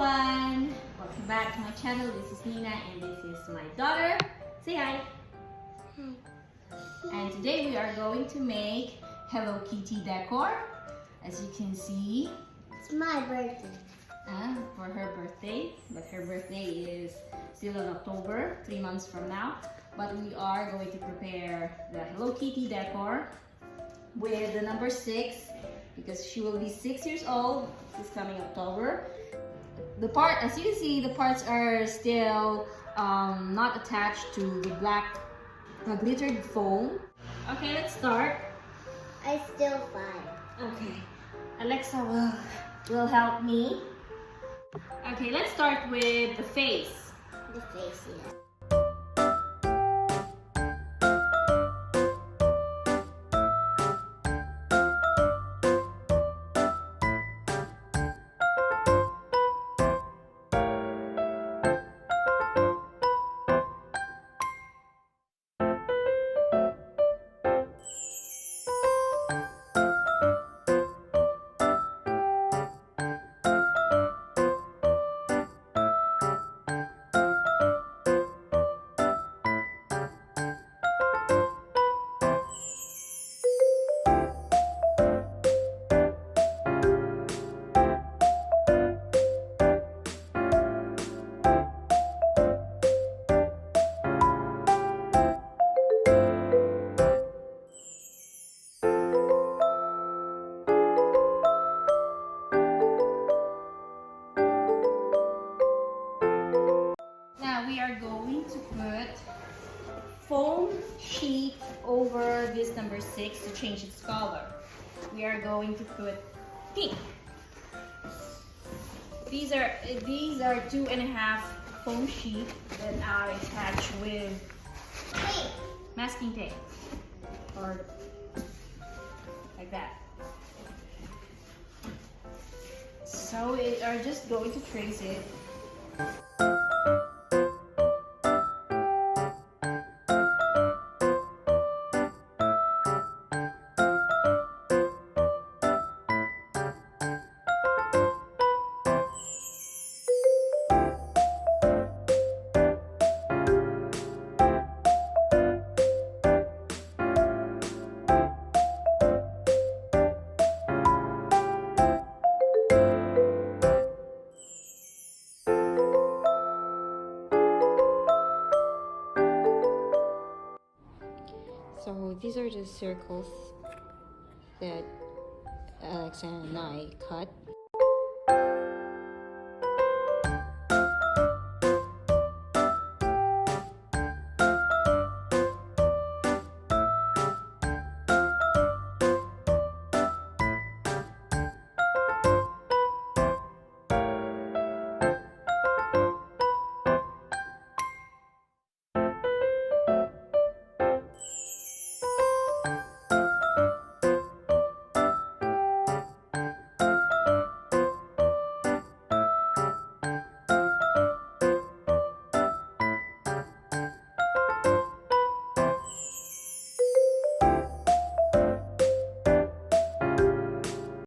everyone! Welcome back to my channel. This is Nina and this is my daughter. Say hi! Hi! And today we are going to make Hello Kitty decor. As you can see, it's my birthday. For her birthday, but her birthday is still in October, 3 months from now. But we are going to prepare the Hello Kitty decor with the number 6 because she will be 6 years old this coming October. As you can see, the parts are still not attached to the black glittered foam. Okay, let's start. I still 5. Okay, Alexa will help me. Okay, let's start with the face. The face, yeah. We are going to put foam sheet over this number 6 to change its color. We are going to put pink. These are 2.5 foam sheet that I attach with masking tape, or like that. So we are just going to trace it. So these are the circles that Alexa and I cut.